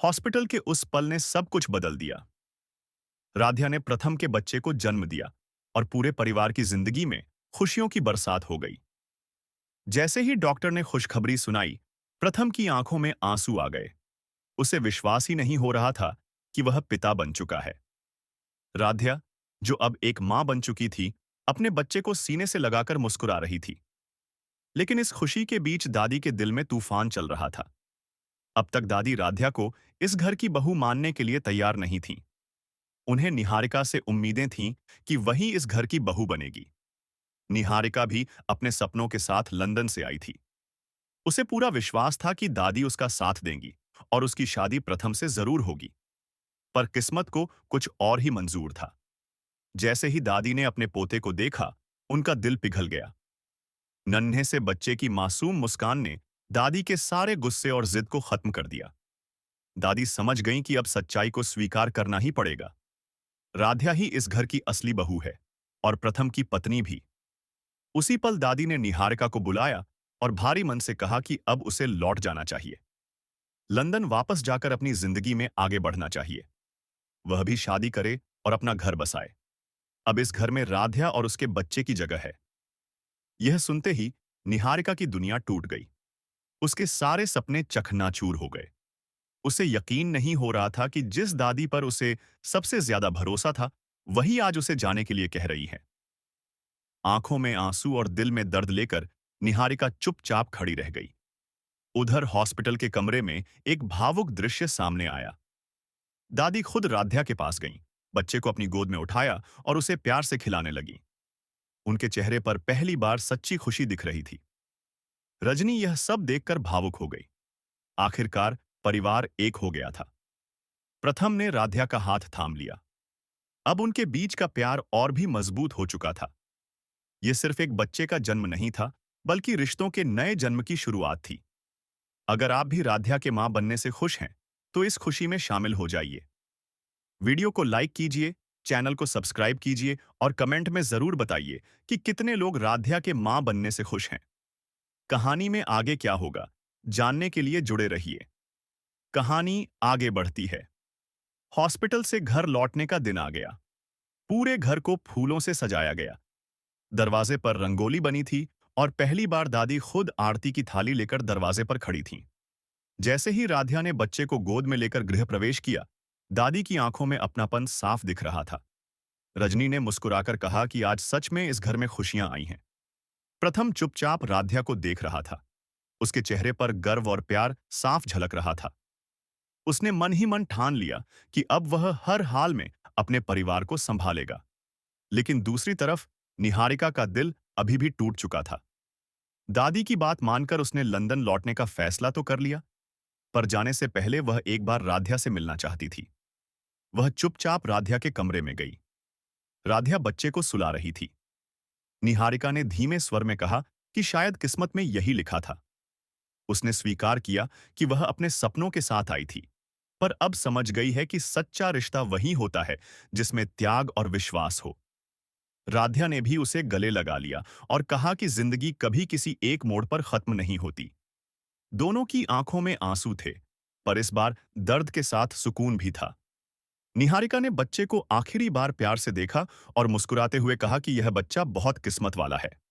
Hospital के उस पल ने सब कुछ बदल दिया। राध्या ने प्रथम के बच्चे को जन्म दिया और पूरे परिवार की जिंदगी में खुशियों की बरसात हो गई। जैसे ही डॉक्टर ने खुशखबरी सुनाई, प्रथम की आंखों में आंसू आ गए। उसे विश्वास ही नहीं हो रहा था कि वह पिता बन चुका है। राध्या, जो अब एक मां बन चुकी थी, अपने बच्चे को सीने से लगाकर मुस्कुरा रही थी। लेकिन इस खुशी के बीच दादी के दिल में तूफान चल रहा था। अब तक दादी राध्या को इस घर की बहू मानने के लिए तैयार नहीं थी। उन्हें निहारिका से उम्मीदें थीं कि वही इस घर की बहू बनेगी। निहारिका भी अपने सपनों के साथ लंदन से आई थी। उसे पूरा विश्वास था कि दादी उसका साथ देंगी और उसकी शादी प्रथम से जरूर होगी। पर किस्मत को कुछ और ही मंजूर था। जैसे ही दादी ने अपने पोते को देखा, उनका दिल पिघल गया। नन्हे से बच्चे की मासूम मुस्कान ने दादी के सारे गुस्से और जिद को खत्म कर दिया। दादी समझ गईं कि अब सच्चाई को स्वीकार करना ही पड़ेगा। राध्या ही इस घर की असली बहू है और प्रथम की पत्नी भी। उसी पल दादी ने निहारिका को बुलाया और भारी मन से कहा कि अब उसे लौट जाना चाहिए। लंदन वापस जाकर अपनी जिंदगी में आगे बढ़ना चाहिए। वह भी शादी करे और अपना घर बसाए। अब इस घर में राध्या और उसके बच्चे की जगह है। यह सुनते ही निहारिका की दुनिया टूट गई। उसके सारे सपने चकनाचूर हो गए। उसे यकीन नहीं हो रहा था कि जिस दादी पर उसे सबसे ज्यादा भरोसा था, वही आज उसे जाने के लिए कह रही है। आंखों में आंसू और दिल में दर्द लेकर निहारिका चुपचाप खड़ी रह गई। उधर हॉस्पिटल के कमरे में एक भावुक दृश्य सामने आया। दादी खुद राध्या के पास गईं, बच्चे को अपनी गोद में उठाया और उसे प्यार से खिलाने लगी। उनके चेहरे पर पहली बार सच्ची खुशी दिख रही थी। रजनी यह सब देखकर भावुक हो गई। आखिरकार परिवार एक हो गया था। प्रथम ने राध्या का हाथ थाम लिया। अब उनके बीच का प्यार और भी मजबूत हो चुका था। यह सिर्फ एक बच्चे का जन्म नहीं था, बल्कि रिश्तों के नए जन्म की शुरुआत थी। अगर आप भी राध्या के मां बनने से खुश हैं, तो इस खुशी में शामिल हो जाइए। वीडियो को लाइक कीजिए, चैनल को सब्सक्राइब कीजिए और कमेंट में जरूर बताइए कि कितने लोग राध्या के मां बनने से खुश हैं। कहानी में आगे क्या होगा, जानने के लिए जुड़े रहिए। कहानी आगे बढ़ती है। हॉस्पिटल से घर लौटने का दिन आ गया। पूरे घर को फूलों से सजाया गया। दरवाजे पर रंगोली बनी थी और पहली बार दादी खुद आरती की थाली लेकर दरवाजे पर खड़ी थीं। जैसे ही राध्या ने बच्चे को गोद में लेकर गृह प्रवेश किया, दादी की आंखों में अपनापन साफ दिख रहा था। रजनी ने मुस्कुराकर कहा कि आज सच में इस घर में खुशियां आई हैं। प्रथम चुपचाप राध्या को देख रहा था। उसके चेहरे पर गर्व और प्यार साफ झलक रहा था। उसने मन ही मन ठान लिया कि अब वह हर हाल में अपने परिवार को संभालेगा। लेकिन दूसरी तरफ निहारिका का दिल अभी भी टूट चुका था। दादी की बात मानकर उसने लंदन लौटने का फैसला तो कर लिया, पर जाने से पहले वह एक बार राध्या से मिलना चाहती थी। वह चुपचाप राध्या के कमरे में गई। राध्या बच्चे को सुला रही थी। निहारिका ने धीमे स्वर में कहा कि शायद किस्मत में यही लिखा था। उसने स्वीकार किया कि वह अपने सपनों के साथ आई थी, पर अब समझ गई है कि सच्चा रिश्ता वही होता है जिसमें त्याग और विश्वास हो। राध्या ने भी उसे गले लगा लिया और कहा कि जिंदगी कभी किसी एक मोड़ पर खत्म नहीं होती। दोनों की आंखों में आंसू थे, पर इस बार दर्द के साथ सुकून भी था। निहारिका ने बच्चे को आखिरी बार प्यार से देखा और मुस्कुराते हुए कहा कि यह बच्चा बहुत किस्मत वाला है।